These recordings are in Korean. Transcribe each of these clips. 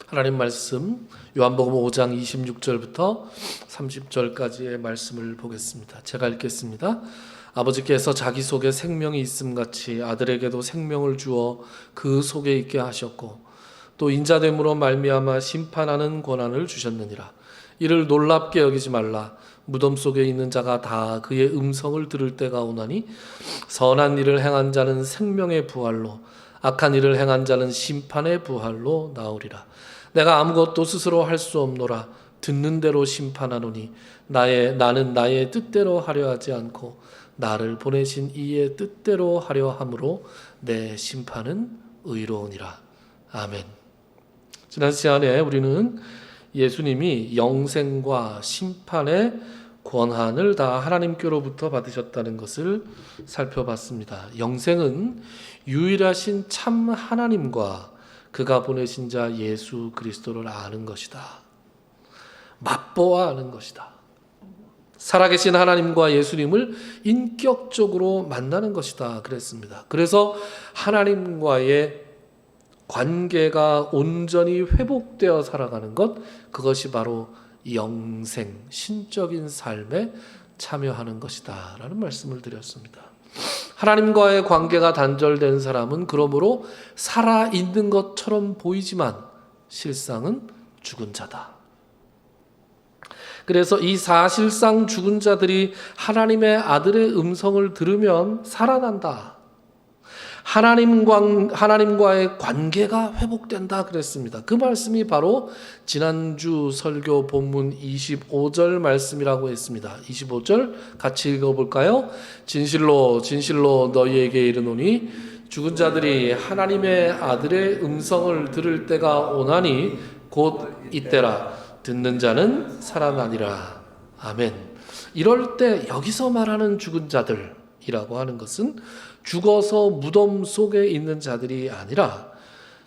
하나님 말씀 요한복음 5장 26절부터 30절까지의 말씀을 보겠습니다. 제가 읽겠습니다. 아버지께서 자기 속에 생명이 있음같이 아들에게도 생명을 주어 그 속에 있게 하셨고 또 인자됨으로 말미암아 심판하는 권한을 주셨느니라. 이를 놀랍게 여기지 말라. 무덤 속에 있는 자가 다 그의 음성을 들을 때가 오나니 선한 일을 행한 자는 생명의 부활로 악한 일을 행한 자는 심판의 부활로 나오리라. 내가 아무것도 스스로 할 수 없노라. 듣는 대로 심판하노니 나는 나의 뜻대로 하려 하지 않고 나를 보내신 이의 뜻대로 하려 함으로 내 심판은 의로우니라. 아멘. 지난 시간에 우리는 예수님이 영생과 심판의 권한을 다 하나님께로부터 받으셨다는 것을 살펴봤습니다. 영생은 유일하신 참 하나님과 그가 보내신 자 예수 그리스도를 아는 것이다. 맛보아 아는 것이다. 살아계신 하나님과 예수님을 인격적으로 만나는 것이다. 그랬습니다. 그래서 하나님과의 관계가 온전히 회복되어 살아가는 것, 그것이 바로 영생, 신적인 삶에 참여하는 것이다 라는 말씀을 드렸습니다. 하나님과의 관계가 단절된 사람은 그러므로 살아있는 것처럼 보이지만 실상은 죽은 자다. 그래서 이 사실상 죽은 자들이 하나님의 아들의 음성을 들으면 살아난다. 하나님과의 관계가 회복된다 그랬습니다. 그 말씀이 바로 지난주 설교 본문 25절 말씀이라고 했습니다. 25절 같이 읽어볼까요? 진실로 진실로 너희에게 이르노니 죽은 자들이 하나님의 아들의 음성을 들을 때가 오나니 곧 이때라. 듣는 자는 살아나니라. 아멘. 이럴 때 여기서 말하는 죽은 자들이라고 하는 것은 죽어서 무덤 속에 있는 자들이 아니라,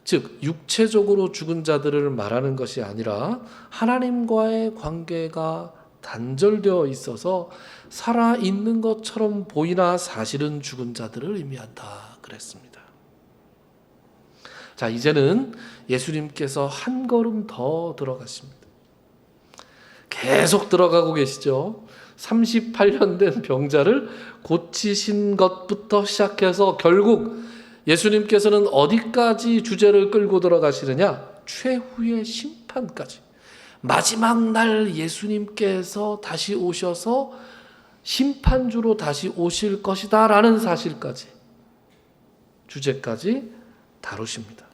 즉 육체적으로 죽은 자들을 말하는 것이 아니라 하나님과의 관계가 단절되어 있어서 살아있는 것처럼 보이나 사실은 죽은 자들을 의미한다 그랬습니다. 자, 이제는 예수님께서 한 걸음 더 들어가십니다. 계속 들어가고 계시죠. 38년 된 병자를 고치신 것부터 시작해서 결국 예수님께서는 어디까지 주제를 끌고 들어가시느냐? 최후의 심판까지. 마지막 날 예수님께서 다시 오셔서 심판주로 다시 오실 것이다 라는 사실까지, 주제까지 다루십니다.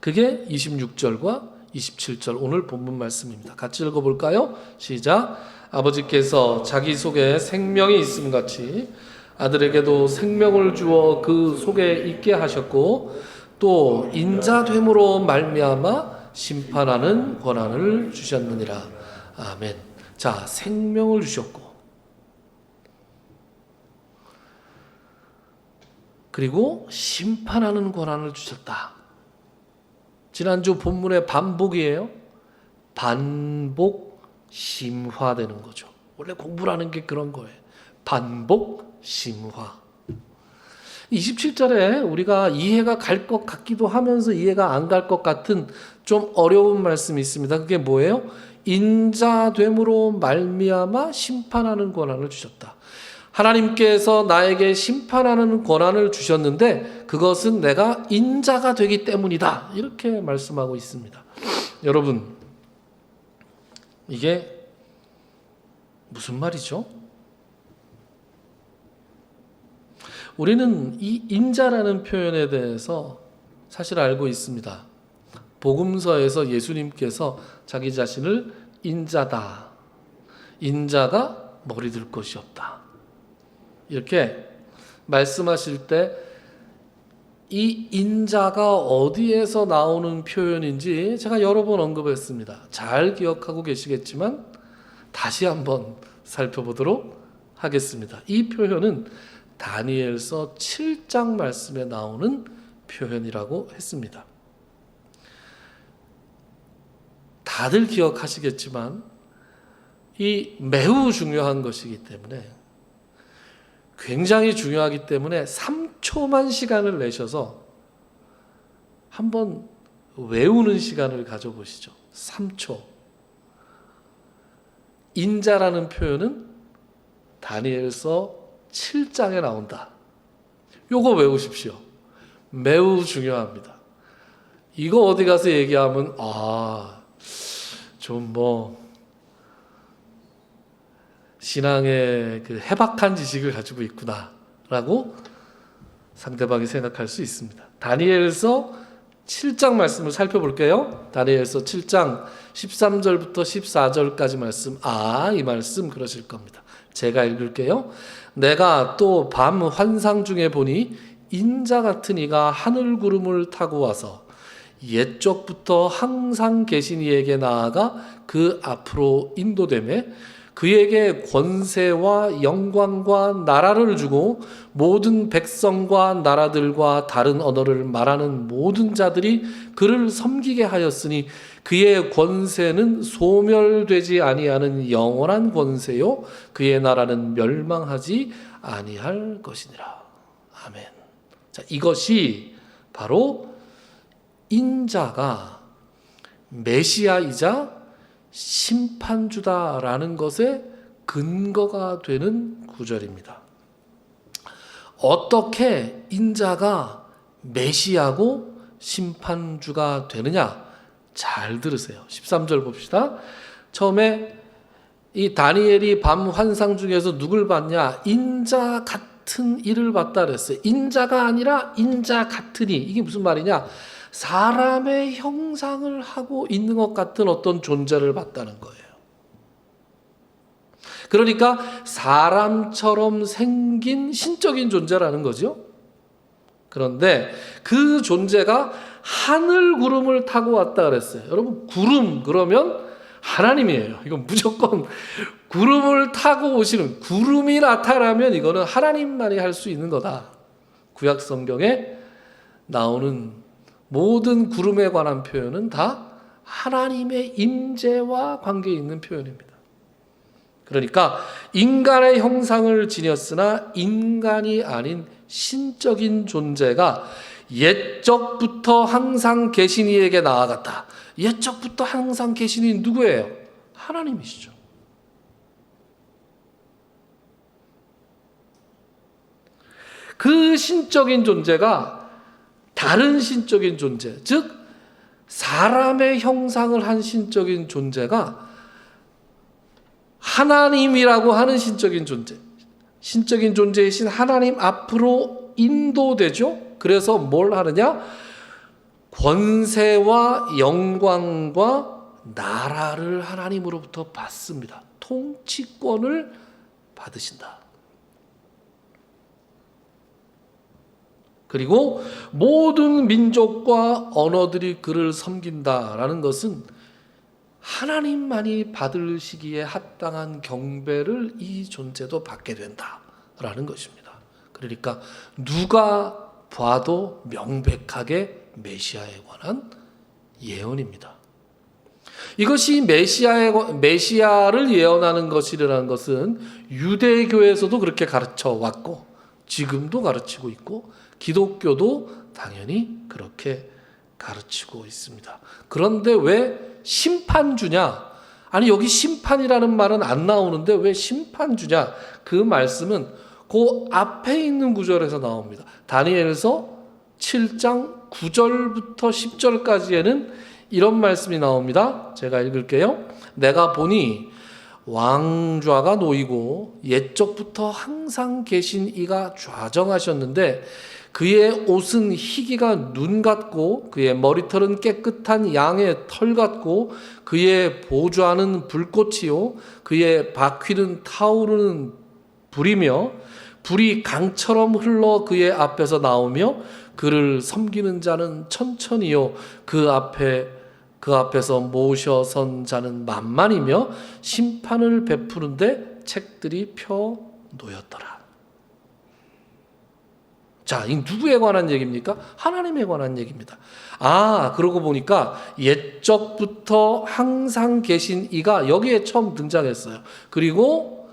그게 26절과 27절 오늘 본문 말씀입니다. 같이 읽어볼까요? 시작. 아버지께서 자기 속에 생명이 있음 같이 아들에게도 생명을 주어 그 속에 있게 하셨고 또 인자됨으로 말미암아 심판하는 권한을 주셨느니라. 아멘. 자, 생명을 주셨고 그리고 심판하는 권한을 주셨다. 지난주 본문의 반복이에요. 반복 심화되는 거죠. 원래 공부라는 게 그런 거예요. 반복 심화. 27절에 우리가 이해가 갈 것 같기도 하면서 이해가 안 갈 것 같은 좀 어려운 말씀이 있습니다. 그게 뭐예요? 인자됨으로 말미암아 심판하는 권한을 주셨다. 하나님께서 나에게 심판하는 권한을 주셨는데 그것은 내가 인자가 되기 때문이다. 이렇게 말씀하고 있습니다. 여러분, 이게 무슨 말이죠? 우리는 이 인자라는 표현에 대해서 사실 알고 있습니다. 복음서에서 예수님께서 자기 자신을 인자다. 인자가 머리 들 것이 없다. 이렇게 말씀하실 때 이 인자가 어디에서 나오는 표현인지 제가 여러 번 언급했습니다. 잘 기억하고 계시겠지만 다시 한번 살펴보도록 하겠습니다. 이 표현은 다니엘서 7장 말씀에 나오는 표현이라고 했습니다. 다들 기억하시겠지만 이 매우 중요한 것이기 때문에, 굉장히 중요하기 때문에 3초만 시간을 내셔서 한번 외우는 시간을 가져보시죠. 3초. 인자라는 표현은 다니엘서 7장에 나온다. 요거 외우십시오. 매우 중요합니다. 이거 어디 가서 얘기하면 좀 신앙의 그 해박한 지식을 가지고 있구나라고 상대방이 생각할 수 있습니다. 다니엘서 7장 말씀을 살펴볼게요. 다니엘서 7장 13절부터 14절까지 말씀. 이 말씀 그러실 겁니다. 제가 읽을게요. 내가 또 밤 환상 중에 보니 인자 같은 이가 하늘 구름을 타고 와서 옛적부터 항상 계신 이에게 나아가 그 앞으로 인도되매 그에게 권세와 영광과 나라를 주고 모든 백성과 나라들과 다른 언어를 말하는 모든 자들이 그를 섬기게 하였으니 그의 권세는 소멸되지 아니하는 영원한 권세요 그의 나라는 멸망하지 아니할 것이니라. 아멘. 자, 이것이 바로 인자가 메시아이자 심판주다라는 것의 근거가 되는 구절입니다. 어떻게 인자가 메시아고 심판주가 되느냐? 잘 들으세요. 13절 봅시다. 처음에 이 다니엘이 밤 환상 중에서 누굴 봤냐? 인자 같은 이를 봤다 그랬어요. 인자가 아니라 인자 같으니. 이게 무슨 말이냐? 사람의 형상을 하고 있는 것 같은 어떤 존재를 봤다는 거예요. 그러니까 사람처럼 생긴 신적인 존재라는 거죠. 그런데 그 존재가 하늘 구름을 타고 왔다 그랬어요. 여러분, 구름 그러면 하나님이에요. 이건 무조건 구름을 타고 오시는, 구름이 나타나면 이거는 하나님만이 할 수 있는 거다. 구약 성경에 나오는 모든 구름에 관한 표현은 다 하나님의 임재와 관계 있는 표현입니다. 그러니까 인간의 형상을 지녔으나 인간이 아닌 신적인 존재가 옛적부터 항상 계신 이에게 나아갔다. 옛적부터 항상 계신 이 누구예요? 하나님이시죠. 그 신적인 존재가 다른 신적인 존재, 즉 사람의 형상을 한 신적인 존재가 하나님이라고 하는 신적인 존재, 신적인 존재이신 하나님 앞으로 인도되죠. 그래서 뭘 하느냐? 권세와 영광과 나라를 하나님으로부터 받습니다. 통치권을 받으신다. 그리고 모든 민족과 언어들이 그를 섬긴다라는 것은 하나님만이 받으시기에 합당한 경배를 이 존재도 받게 된다라는 것입니다. 그러니까 누가 봐도 명백하게 메시아에 관한 예언입니다. 이것이 메시아를 예언하는 것이라는 것은 유대교에서도 그렇게 가르쳐 왔고 지금도 가르치고 있고 기독교도 당연히 그렇게 가르치고 있습니다. 그런데 왜 심판주냐? 아니 여기 심판이라는 말은 안 나오는데 왜 심판주냐? 그 말씀은 그 앞에 있는 구절에서 나옵니다. 다니엘서 7장 9절부터 10절까지에는 이런 말씀이 나옵니다. 제가 읽을게요. 내가 보니 왕좌가 놓이고 옛적부터 항상 계신 이가 좌정하셨는데 그의 옷은 희기가 눈 같고 그의 머리털은 깨끗한 양의 털 같고 그의 보좌는 불꽃이요 그의 바퀴는 타오르는 불이며 불이 강처럼 흘러 그의 앞에서 나오며 그를 섬기는 자는 천천히요 그 앞에서 모셔선 자는 만만이며 심판을 베푸는데 책들이 펴 놓였더라. 자, 이 누구에 관한 얘기입니까? 하나님에 관한 얘기입니다. 그러고 보니까 옛적부터 항상 계신 이가 여기에 처음 등장했어요. 그리고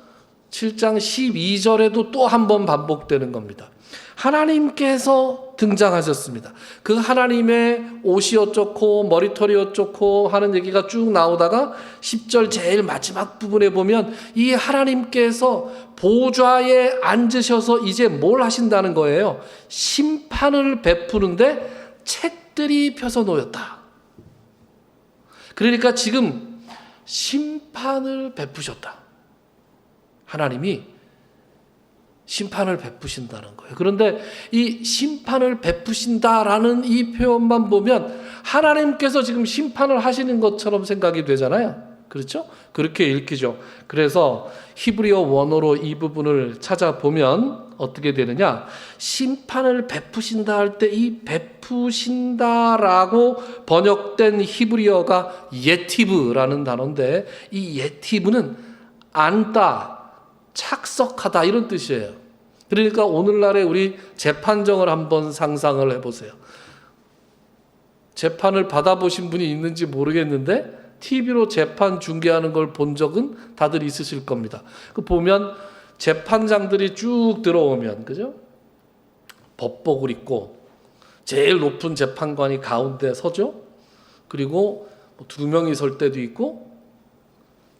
7장 12절에도 또 한 번 반복되는 겁니다. 하나님께서 등장하셨습니다. 그 하나님의 옷이 어쩌고 머리털이 어쩌고 하는 얘기가 쭉 나오다가 10절 제일 마지막 부분에 보면 이 하나님께서 보좌에 앉으셔서 이제 뭘 하신다는 거예요? 심판을 베푸는데 책들이 펴서 놓였다. 그러니까 지금 심판을 베푸셨다. 하나님이 심판을 베푸신다는 거예요. 그런데 이 심판을 베푸신다라는 이 표현만 보면 하나님께서 지금 심판을 하시는 것처럼 생각이 되잖아요. 그렇죠? 그렇게 읽히죠. 그래서 히브리어 원어로 이 부분을 찾아보면 어떻게 되느냐? 심판을 베푸신다 할 때 이 베푸신다라고 번역된 히브리어가 예티브라는 단어인데 이 예티브는 안다, 착석하다 이런 뜻이에요. 그러니까 오늘날에 우리 재판정을 한번 상상을 해보세요. 재판을 받아보신 분이 있는지 모르겠는데 TV로 재판 중계하는 걸 본 적은 다들 있으실 겁니다. 그 보면 재판장들이 쭉 들어오면, 그죠? 법복을 입고 제일 높은 재판관이 가운데 서죠. 그리고 2명이 설 때도 있고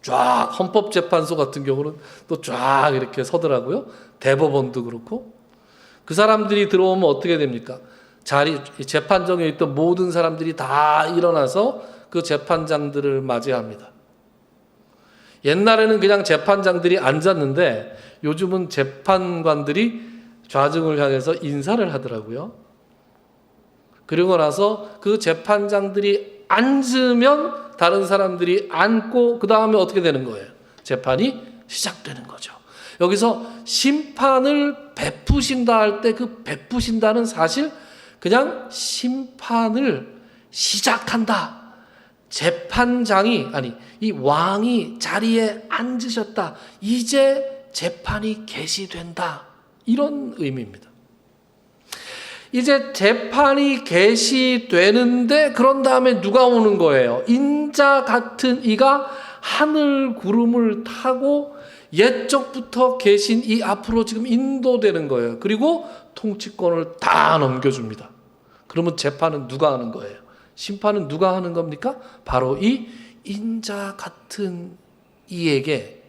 쫙 헌법재판소 같은 경우는 또 쫙 이렇게 서더라고요. 대법원도 그렇고. 그 사람들이 들어오면 어떻게 됩니까? 재판정에 있던 모든 사람들이 다 일어나서 그 재판장들을 맞이합니다. 옛날에는 그냥 재판장들이 앉았는데 요즘은 재판관들이 좌중을 향해서 인사를 하더라고요. 그리고 나서 그 재판장들이 앉으면 다른 사람들이 앉고 그 다음에 어떻게 되는 거예요? 재판이 시작되는 거죠. 여기서 심판을 베푸신다 할 때 그 베푸신다는 사실 그냥 심판을 시작한다. 재판장이 이 왕이 자리에 앉으셨다. 이제 재판이 개시된다. 이런 의미입니다. 이제 재판이 개시되는데 그런 다음에 누가 오는 거예요? 인자 같은 이가 하늘 구름을 타고 옛적부터 계신 이 앞으로 지금 인도되는 거예요. 그리고 통치권을 다 넘겨줍니다. 그러면 재판은 누가 하는 거예요? 심판은 누가 하는 겁니까? 바로 이 인자 같은 이에게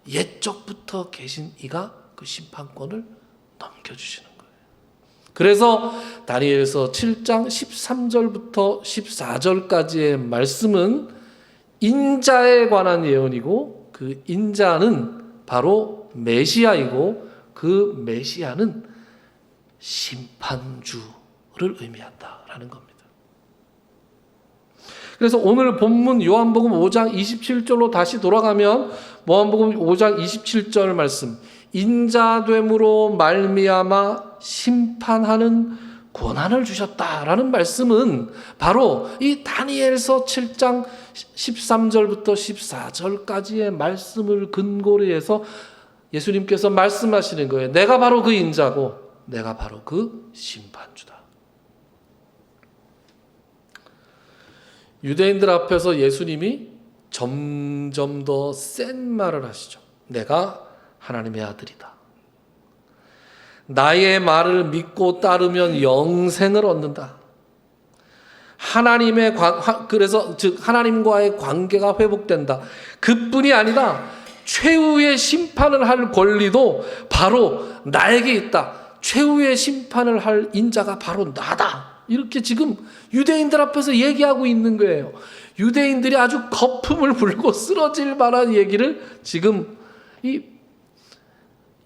옛적부터 계신 이가 그 심판권을 넘겨주시는 거예요. 그래서 다니엘서 7장 13절부터 14절까지의 말씀은 인자에 관한 예언이고 그 인자는 바로 메시아이고 그 메시아는 심판주를 의미한다라는 겁니다. 그래서 오늘 본문 요한복음 5장 27절로 다시 돌아가면 요한복음 5장 27절 말씀 인자됨으로 말미암아 심판하는 권한을 주셨다라는 말씀은 바로 이 다니엘서 7장 13절부터 14절까지의 말씀을 근거로 해서 예수님께서 말씀하시는 거예요. 내가 바로 그 인자고 내가 바로 그 심판주다. 유대인들 앞에서 예수님이 점점 더 센 말을 하시죠. 내가 하나님의 아들이다. 나의 말을 믿고 따르면 영생을 얻는다. 그래서 즉 하나님과의 관계가 회복된다. 그뿐이 아니라 최후의 심판을 할 권리도 바로 나에게 있다. 최후의 심판을 할 인자가 바로 나다. 이렇게 지금 유대인들 앞에서 얘기하고 있는 거예요. 유대인들이 아주 거품을 불고 쓰러질 만한 얘기를 지금 이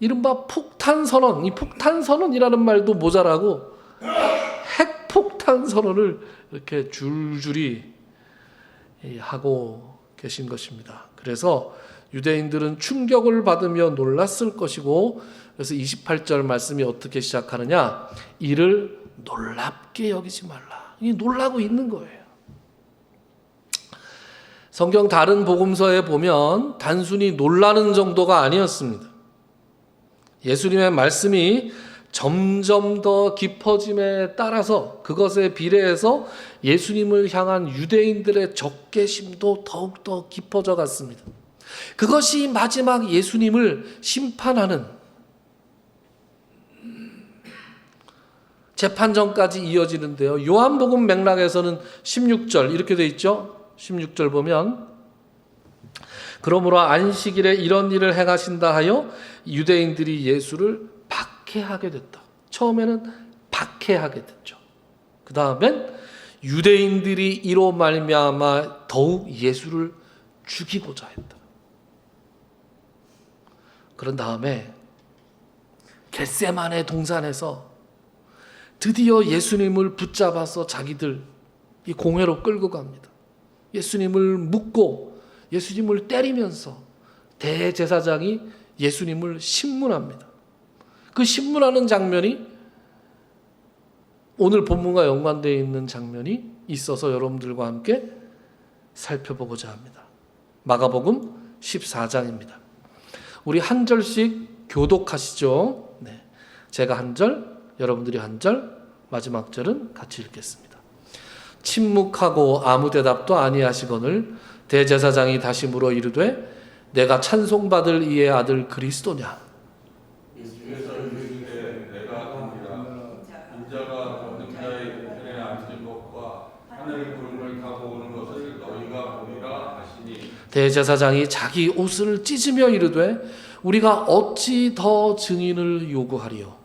이른바 폭탄선언, 이 폭탄선언이라는 말도 모자라고 핵폭탄선언을 이렇게 줄줄이 하고 계신 것입니다. 그래서 유대인들은 충격을 받으며 놀랐을 것이고 그래서 28절 말씀이 어떻게 시작하느냐? 이를 놀랍게 여기지 말라. 이 놀라고 있는 거예요. 성경 다른 복음서에 보면 단순히 놀라는 정도가 아니었습니다. 예수님의 말씀이 점점 더 깊어짐에 따라서 그것에 비례해서 예수님을 향한 유대인들의 적개심도 더욱더 깊어져 갔습니다. 그것이 마지막 예수님을 심판하는 재판전까지 이어지는데요. 요한복음 맥락에서는 16절 이렇게 돼 있죠. 16절 보면 그러므로 안식일에 이런 일을 행하신다 하여 유대인들이 예수를 박해하게 됐다. 처음에는 박해하게 됐죠. 그 다음엔 유대인들이 이로 말미암아 더욱 예수를 죽이고자 했다. 그런 다음에 겟세마네 동산에서 드디어 예수님을 붙잡아서 자기들 이 공회로 끌고 갑니다. 예수님을 묶고 예수님을 때리면서 대제사장이 예수님을 신문합니다. 그 신문하는 장면이 오늘 본문과 연관되어 있는 장면이 있어서 여러분들과 함께 살펴보고자 합니다. 마가복음 14장입니다. 우리 한 절씩 교독하시죠. 네. 제가 한 절, 여러분들이 한 절, 마지막 절은 같이 읽겠습니다. 침묵하고 아무 대답도 아니하시거늘 대제사장이 다시 물어 이르되 내가 찬송받을 이의 아들 그리스도냐? 예수께서 이르시되 내가 아니라 인자가 권능자의 우편에 앉은 것과 하늘 구름을 타고 오는 것을 너희가 보리라 하시니 대제사장이 자기 옷을 찢으며 이르되 우리가 어찌 더 증인을 요구하리요?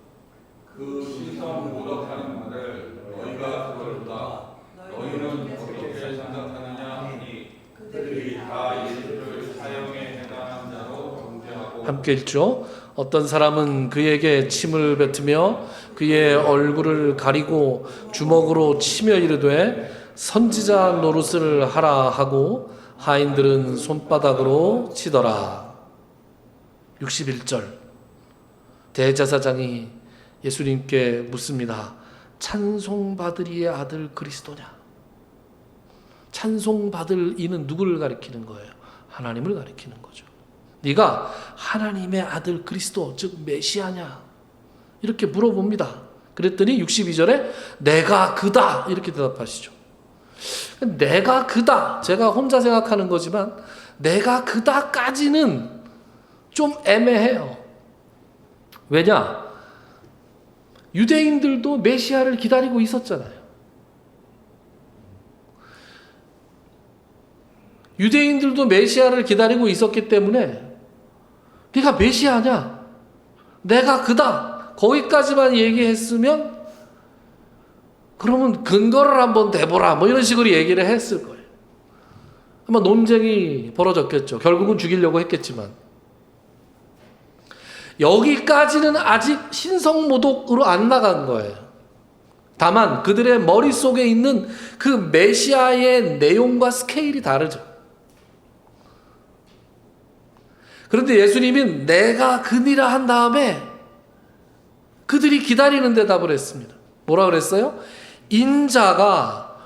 그 신성 모독하는 말을 너희가 들었다. 너희는 어떻게 생각하느냐 하니 그들이 다 예수를 사형에 해당한 자로 정죄하고 함께 읽죠. 어떤 사람은 그에게 침을 뱉으며 그의 얼굴을 가리고 주먹으로 치며 이르되 선지자 노릇을 하라 하고 하인들은 손바닥으로 치더라. 61절 대제사장이 예수님께 묻습니다. 찬송받으리의 아들 그리스도냐? 찬송받을 이는 누구를 가리키는 거예요? 하나님을 가리키는 거죠. 네가 하나님의 아들 그리스도 즉 메시아냐? 이렇게 물어봅니다. 그랬더니 62절에 내가 그다 이렇게 대답하시죠. 내가 그다 제가 혼자 생각하는 거지만 내가 그다까지는 좀 애매해요. 왜냐? 유대인들도 메시아를 기다리고 있었잖아요. 유대인들도 메시아를 기다리고 있었기 때문에 네가 메시아냐? 내가 그다. 거기까지만 얘기했으면 그러면 근거를 한번 대보라. 뭐 이런 식으로 얘기를 했을 거예요. 아마 논쟁이 벌어졌겠죠. 결국은 죽이려고 했겠지만. 여기까지는 아직 신성모독으로 안 나간 거예요. 다만 그들의 머릿속에 있는 그 메시아의 내용과 스케일이 다르죠. 그런데 예수님은 내가 그니라 한 다음에 그들이 기다리는 대답을 했습니다. 뭐라 그랬어요? 인자가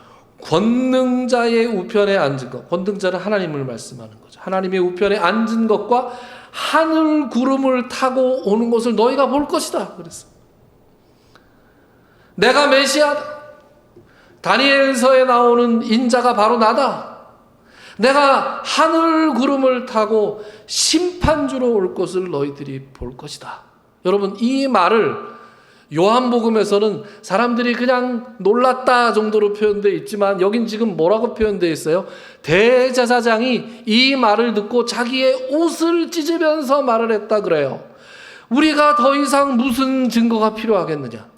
권능자의 우편에 앉은 것. 권능자는 하나님을 말씀하는 거죠. 하나님의 우편에 앉은 것과 하늘 구름을 타고 오는 것을 너희가 볼 것이다. 그랬어요. 내가 메시아다. 다니엘서에 나오는 인자가 바로 나다. 내가 하늘 구름을 타고 심판주로 올 것을 너희들이 볼 것이다. 여러분 이 말을 요한복음에서는 사람들이 그냥 놀랐다 정도로 표현되어 있지만 여긴 지금 뭐라고 표현되어 있어요? 대제사장이 이 말을 듣고 자기의 옷을 찢으면서 말을 했다 그래요. 우리가 더 이상 무슨 증거가 필요하겠느냐?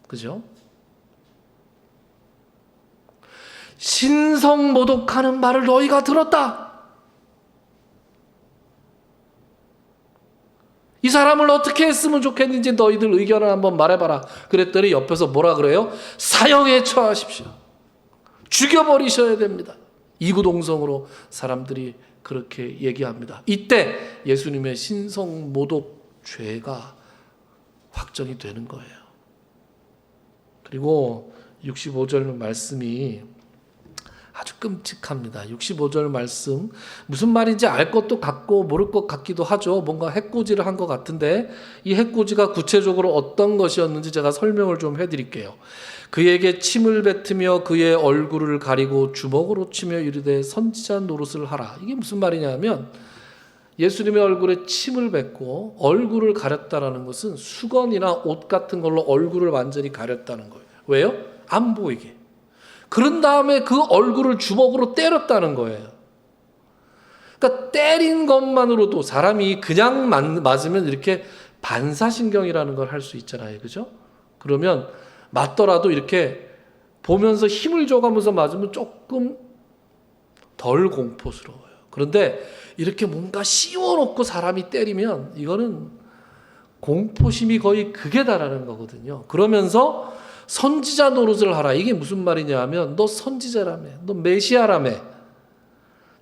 그죠? 신성모독하는 말을 너희가 들었다. 이 사람을 어떻게 했으면 좋겠는지 너희들 의견을 한번 말해봐라. 그랬더니 옆에서 뭐라 그래요? 사형에 처하십시오. 죽여버리셔야 됩니다. 이구동성으로 사람들이 그렇게 얘기합니다. 이때 예수님의 신성모독 죄가 확정이 되는 거예요. 그리고 65절 말씀이 아주 끔찍합니다. 65절 말씀 무슨 말인지 알 것도 같고 모를 것 같기도 하죠. 뭔가 해코지를 한 것 같은데 이 해코지가 구체적으로 어떤 것이었는지 제가 설명을 좀 해드릴게요. 그에게 침을 뱉으며 그의 얼굴을 가리고 주먹으로 치며 이르되 선지자 노릇을 하라. 이게 무슨 말이냐면 예수님의 얼굴에 침을 뱉고 얼굴을 가렸다라는 것은 수건이나 옷 같은 걸로 얼굴을 완전히 가렸다는 거예요. 왜요? 안 보이게. 그런 다음에 그 얼굴을 주먹으로 때렸다는 거예요. 그러니까 때린 것만으로도 사람이 그냥 맞으면 이렇게 반사신경이라는 걸 할 수 있잖아요. 그죠? 그러면 맞더라도 이렇게 보면서 힘을 줘가면서 맞으면 조금 덜 공포스러워요. 그런데 이렇게 뭔가 씌워놓고 사람이 때리면 이거는 공포심이 거의 극에 달하는 거거든요. 그러면서 선지자 노릇을 하라. 이게 무슨 말이냐 하면 너 선지자라며, 너 메시아라며,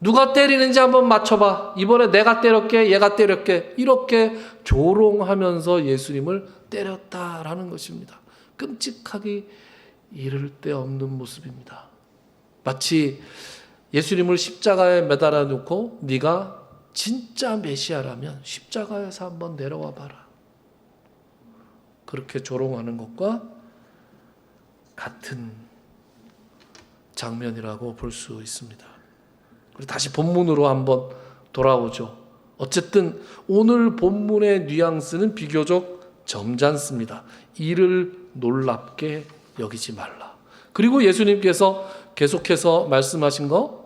누가 때리는지 한번 맞춰봐. 이번에 내가 때렸게, 얘가 때렸게. 이렇게 조롱하면서 예수님을 때렸다라는 것입니다. 끔찍하기 이를 데 없는 모습입니다. 마치 예수님을 십자가에 매달아 놓고 네가 진짜 메시아라면 십자가에서 한번 내려와 봐라. 그렇게 조롱하는 것과 같은 장면이라고 볼 수 있습니다. 그리고 다시 본문으로 한번 돌아오죠. 어쨌든 오늘 본문의 뉘앙스는 비교적 점잖습니다. 이를 놀랍게 여기지 말라. 그리고 예수님께서 계속해서 말씀하신 거,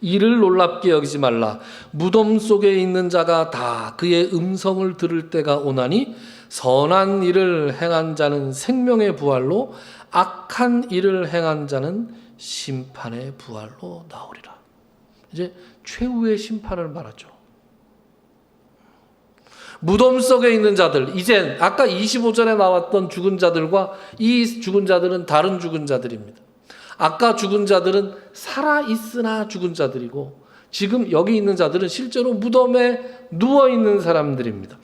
이를 놀랍게 여기지 말라. 무덤 속에 있는 자가 다 그의 음성을 들을 때가 오나니 선한 일을 행한 자는 생명의 부활로, 악한 일을 행한 자는 심판의 부활로 나오리라. 이제 최후의 심판을 말하죠. 무덤 속에 있는 자들, 이젠 아까 25절에 나왔던 죽은 자들과 이 죽은 자들은 다른 죽은 자들입니다. 아까 죽은 자들은 살아있으나 죽은 자들이고, 지금 여기 있는 자들은 실제로 무덤에 누워있는 사람들입니다.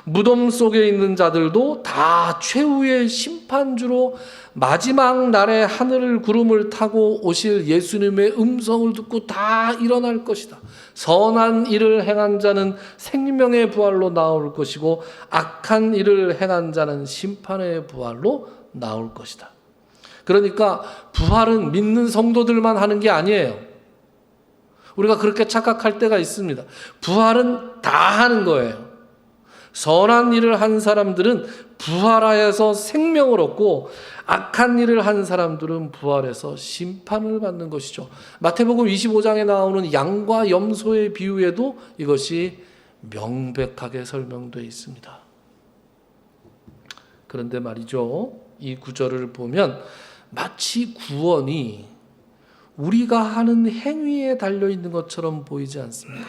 무덤 속에 있는 자들도 다 최후의 심판주로 마지막 날에 하늘 구름을 타고 오실 예수님의 음성을 듣고 다 일어날 것이다. 선한 일을 행한 자는 생명의 부활로 나올 것이고, 악한 일을 행한 자는 심판의 부활로 나올 것이다. 그러니까 부활은 믿는 성도들만 하는 게 아니에요. 우리가 그렇게 착각할 때가 있습니다. 부활은 다 하는 거예요. 선한 일을 한 사람들은 부활하여서 생명을 얻고, 악한 일을 한 사람들은 부활해서 심판을 받는 것이죠. 마태복음 25장에 나오는 양과 염소의 비유에도 이것이 명백하게 설명되어 있습니다. 그런데 말이죠, 이 구절을 보면 마치 구원이 우리가 하는 행위에 달려있는 것처럼 보이지 않습니까?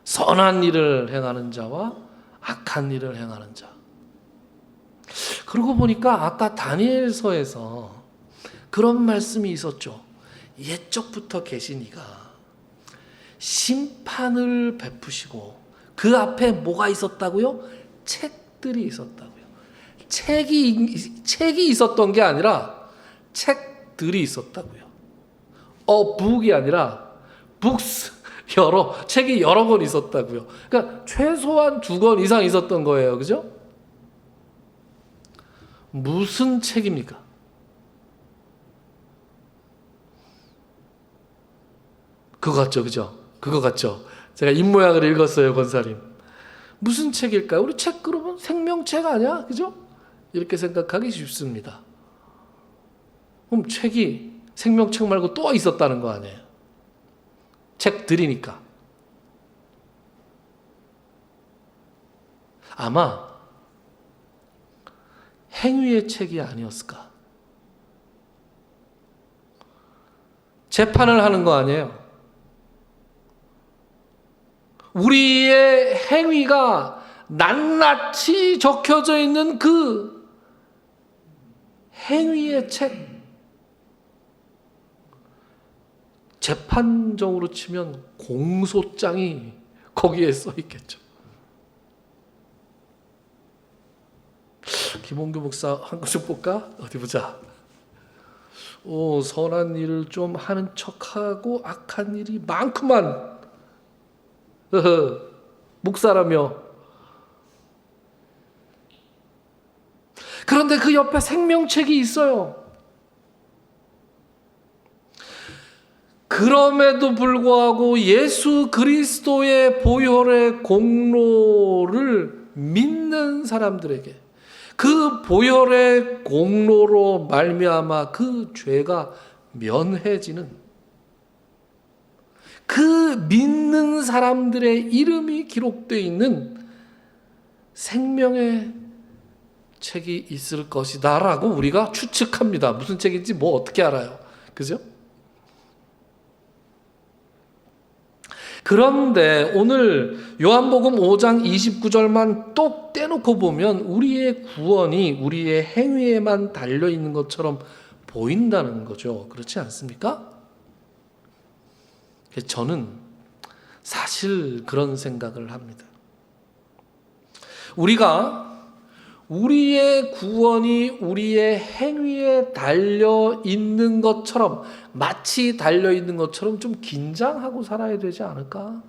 선한 일을 행하는 자와 악한 일을 행하는 자. 그러고 보니까 아까 다니엘서에서 그런 말씀이 있었죠. 옛적부터 계신 이가 심판을 베푸시고, 그 앞에 뭐가 있었다고요? 책들이 있었다고요. 책이 있었던 게 아니라 책들이 있었다고요. 북이 아니라 books, 책이 여러 권 있었다고요. 그러니까 최소한 2권 이상 있었던 거예요. 그죠? 무슨 책입니까? 그거 같죠, 그죠? 그거 같죠? 제가 입모양을 읽었어요, 권사님. 무슨 책일까요? 우리 책 그러면 생명책 아니야? 그죠? 이렇게 생각하기 쉽습니다. 그럼 책이 생명책 말고 또 있었다는 거 아니에요? 책들이니까. 아마 행위의 책이 아니었을까? 재판을 하는 거 아니에요? 우리의 행위가 낱낱이 적혀져 있는 그 행위의 책. 재판정으로 치면 공소장이 거기에 써 있겠죠. 김홍규 목사 한 거 좀 볼까? 어디 보자. 선한 일을 좀 하는 척하고 악한 일이 많구만. 목사라며. 그런데 그 옆에 생명책이 있어요. 그 그럼에도 불구하고 예수 그리스도의 보혈의 공로를 믿는 사람들에게 그 보혈의 공로로 말미암아 그 죄가 면해지는 그 믿는 사람들의 이름이 기록되어 있는 생명의 책이 있을 것이다라고 우리가 추측합니다. 무슨 책인지 뭐 어떻게 알아요? 그죠? 그런데 오늘 요한복음 5장 29절만 똑 떼놓고 보면 우리의 구원이 우리의 행위에만 달려있는 것처럼 보인다는 거죠. 그렇지 않습니까? 저는 사실 그런 생각을 합니다. 우리가 우리의 구원이 우리의 행위에 달려있는 것처럼 마치 달려있는 것처럼 좀 긴장하고 살아야 되지 않을까?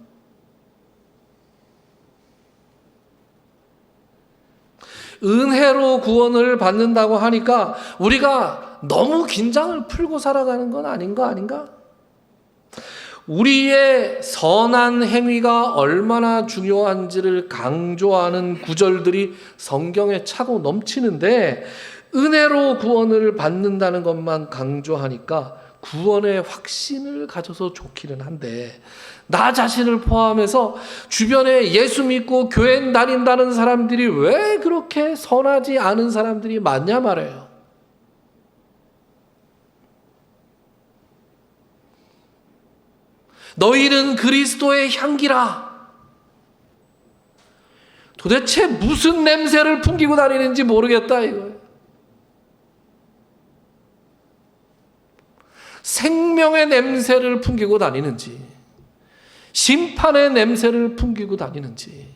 은혜로 구원을 받는다고 하니까 우리가 너무 긴장을 풀고 살아가는 건 아닌가? 우리의 선한 행위가 얼마나 중요한지를 강조하는 구절들이 성경에 차고 넘치는데 은혜로 구원을 받는다는 것만 강조하니까 구원의 확신을 가져서 좋기는 한데 나 자신을 포함해서 주변에 예수 믿고 교회 다닌다는 사람들이 왜 그렇게 선하지 않은 사람들이 많냐 말이에요. 너희는 그리스도의 향기라. 도대체 무슨 냄새를 풍기고 다니는지 모르겠다 이거예요. 생명의 냄새를 풍기고 다니는지 심판의 냄새를 풍기고 다니는지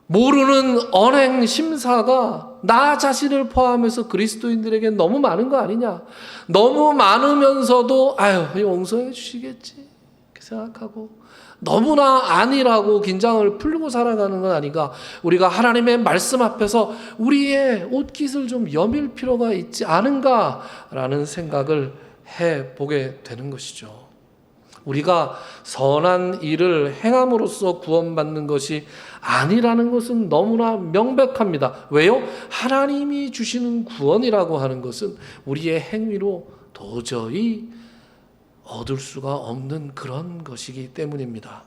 모르는 언행 심사가 나 자신을 포함해서 그리스도인들에게 너무 많은 거 아니냐. 너무 많으면서도 용서해 주시겠지 이렇게 생각하고 너무나 아니라고 긴장을 풀고 살아가는 건 아닌가. 우리가 하나님의 말씀 앞에서 우리의 옷깃을 좀 여밀 필요가 있지 않은가라는 생각을 해보게 되는 것이죠. 우리가 선한 일을 행함으로써 구원받는 것이 아니라는 것은 너무나 명백합니다. 왜요? 하나님이 주시는 구원이라고 하는 것은 우리의 행위로 도저히 얻을 수가 없는 그런 것이기 때문입니다.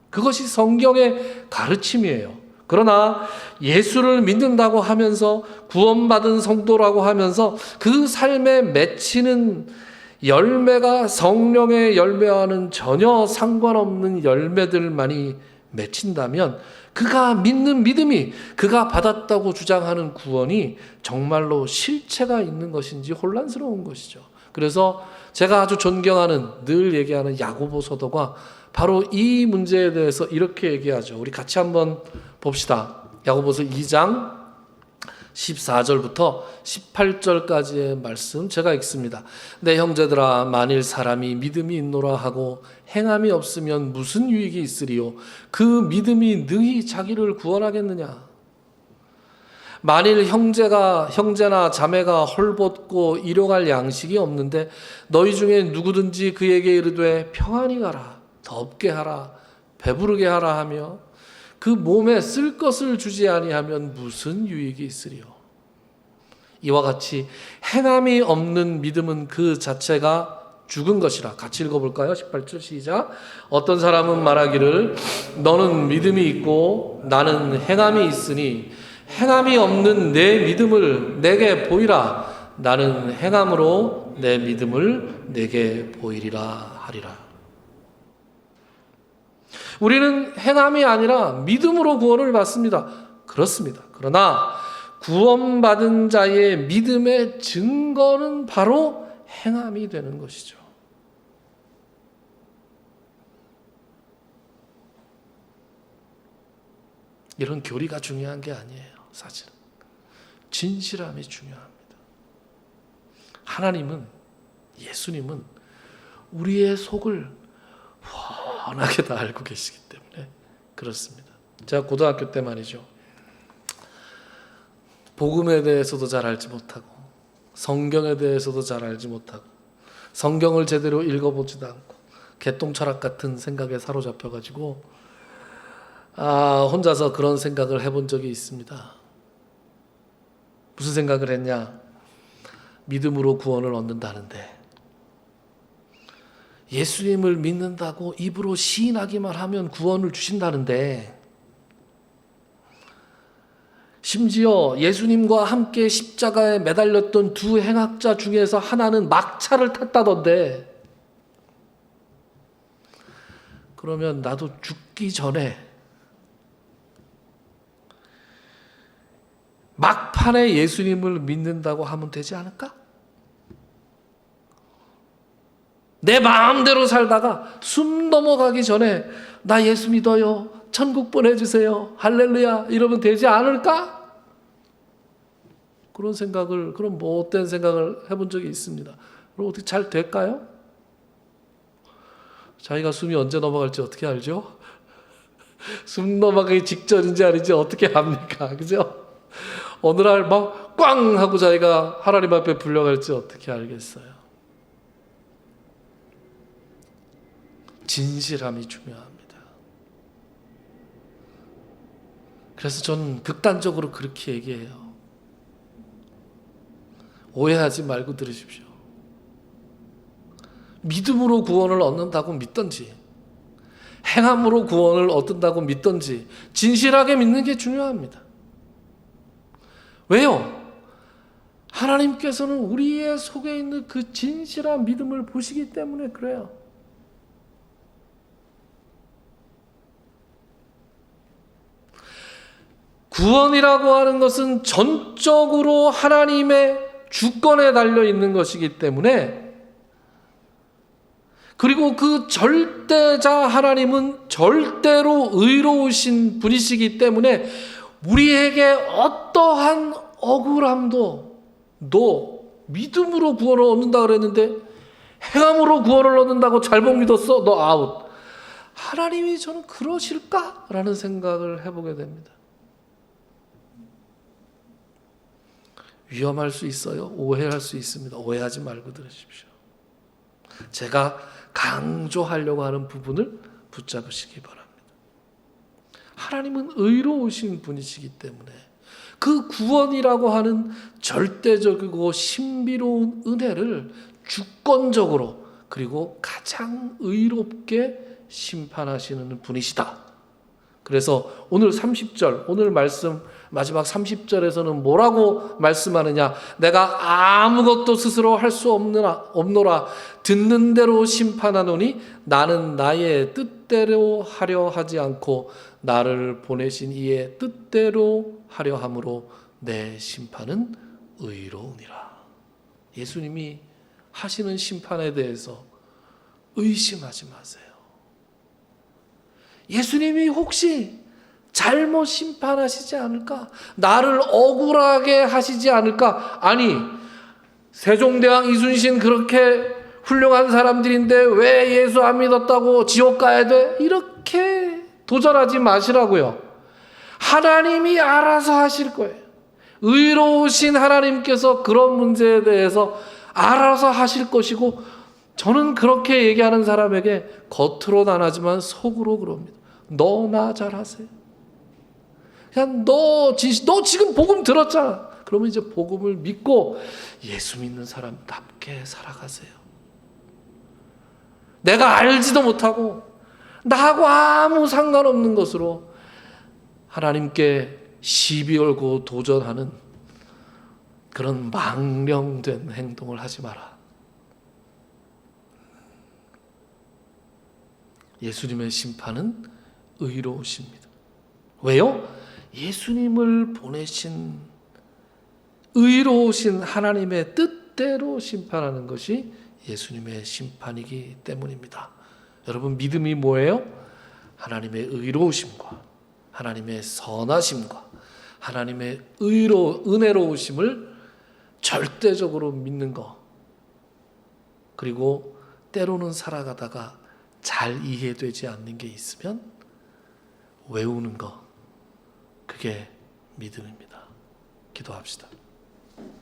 그것이 성경의 가르침이에요. 그러나 예수를 믿는다고 하면서 구원받은 성도라고 하면서 그 삶에 맺히는 열매가 성령의 열매와는 전혀 상관없는 열매들만이 맺힌다면 그가 믿는 믿음이 그가 받았다고 주장하는 구원이 정말로 실체가 있는 것인지 혼란스러운 것이죠. 그래서 제가 아주 존경하는 늘 얘기하는 야고보 서도가 바로 이 문제에 대해서 이렇게 얘기하죠. 우리 같이 한번 봅시다. 야고보서 2장 14절부터 18절까지의 말씀 제가 읽습니다. 내 형제들아 만일 사람이 믿음이 있노라 하고 행함이 없으면 무슨 유익이 있으리요? 그 믿음이 능히 자기를 구원하겠느냐? 만일 형제나 자매가 헐벗고 일용할 양식이 없는데 너희 중에 누구든지 그에게 이르되 평안히 가라, 덥게 하라, 배부르게 하라 하며 그 몸에 쓸 것을 주지 아니하면 무슨 유익이 있으리요? 이와 같이 행함이 없는 믿음은 그 자체가 죽은 것이라. 같이 읽어볼까요? 18절 시작. 어떤 사람은 말하기를 너는 믿음이 있고 나는 행함이 있으니 행함이 없는 내 믿음을 내게 보이라. 나는 행함으로 내 믿음을 내게 보이리라 하리라. 우리는 행함이 아니라 믿음으로 구원을 받습니다. 그렇습니다. 그러나 구원받은 자의 믿음의 증거는 바로 행함이 되는 것이죠. 이런 교리가 중요한 게 아니에요. 사실은 진실함이 중요합니다. 하나님은, 예수님은 우리의 속을 훤하게 다 알고 계시기 때문에 그렇습니다. 제가 고등학교 때 말이죠, 복음에 대해서도 잘 알지 못하고 성경에 대해서도 잘 알지 못하고 성경을 제대로 읽어보지도 않고 개똥철학 같은 생각에 사로잡혀가지고 혼자서 그런 생각을 해본 적이 있습니다. 무슨 생각을 했냐? 믿음으로 구원을 얻는다는데, 예수님을 믿는다고 입으로 시인하기만 하면 구원을 주신다는데, 심지어 예수님과 함께 십자가에 매달렸던 두 행악자 중에서 하나는 막차를 탔다던데, 그러면 나도 죽기 전에 막판에 예수님을 믿는다고 하면 되지 않을까? 내 마음대로 살다가 숨 넘어가기 전에 나 예수 믿어요, 천국 보내주세요, 할렐루야 이러면 되지 않을까? 그런 생각을, 그런 못된 생각을 해본 적이 있습니다. 그럼 어떻게 잘 될까요? 자기가 숨이 언제 넘어갈지 어떻게 알죠? 숨 넘어가기 직전인지 아닌지 어떻게 합니까? 그죠? 어느 날 막 꽝 하고 자기가 하나님 앞에 불려갈지 어떻게 알겠어요? 진실함이 중요합니다. 그래서 저는 극단적으로 그렇게 얘기해요. 오해하지 말고 들으십시오. 믿음으로 구원을 얻는다고 믿던지, 행함으로 구원을 얻는다고 믿던지 진실하게 믿는 게 중요합니다. 왜요? 하나님께서는 우리의 속에 있는 그 진실한 믿음을 보시기 때문에 그래요. 구원이라고 하는 것은 전적으로 하나님의 주권에 달려 있는 것이기 때문에, 그리고 그 절대자 하나님은 절대로 의로우신 분이시기 때문에 우리에게 어떠한 억울함도, 너 믿음으로 구원을 얻는다 그랬는데 행함으로 구원을 얻는다고 잘못 믿었어, 너 아웃. 하나님이 저는 그러실까? 라는 생각을 해보게 됩니다. 위험할 수 있어요. 오해할 수 있습니다. 오해하지 말고 들으십시오. 제가 강조하려고 하는 부분을 붙잡으시기 바랍니다. 하나님은 의로우신 분이시기 때문에 그 구원이라고 하는 절대적이고 신비로운 은혜를 주권적으로 그리고 가장 의롭게 심판하시는 분이시다. 그래서 오늘 30절, 오늘 말씀 마지막 30절에서는 뭐라고 말씀하느냐? 내가 아무것도 스스로 할 수 없노라. 듣는 대로 심판하노니 나는 나의 뜻대로 하려 하지 않고 나를 보내신 이의 뜻대로 하려 함으로 내 심판은 의로우니라. 예수님이 하시는 심판에 대해서 의심하지 마세요. 예수님이 혹시 잘못 심판하시지 않을까? 나를 억울하게 하시지 않을까? 아니, 세종대왕 이순신 그렇게 훌륭한 사람들인데 왜 예수 안 믿었다고 지옥 가야 돼? 이렇게 도전하지 마시라고요. 하나님이 알아서 하실 거예요. 의로우신 하나님께서 그런 문제에 대해서 알아서 하실 것이고, 저는 그렇게 얘기하는 사람에게 겉으로는 안 하지만 속으로 그럽니다. 너나 잘하세요. 그냥 너 지금 복음 들었잖아. 그러면 이제 복음을 믿고 예수 믿는 사람답게 살아가세요. 내가 알지도 못하고 나하고 아무 상관없는 것으로 하나님께 시비 걸고 도전하는 그런 망령된 행동을 하지 마라. 예수님의 심판은 의로우십니다. 왜요? 예수님을 보내신 의로우신 하나님의 뜻대로 심판하는 것이 예수님의 심판이기 때문입니다. 여러분, 믿음이 뭐예요? 하나님의 의로우심과 하나님의 선하심과 하나님의 은혜로우심을 절대적으로 믿는 것, 그리고 때로는 살아가다가 잘 이해되지 않는 게 있으면 외우는 것, 그게 믿음입니다. 기도합시다.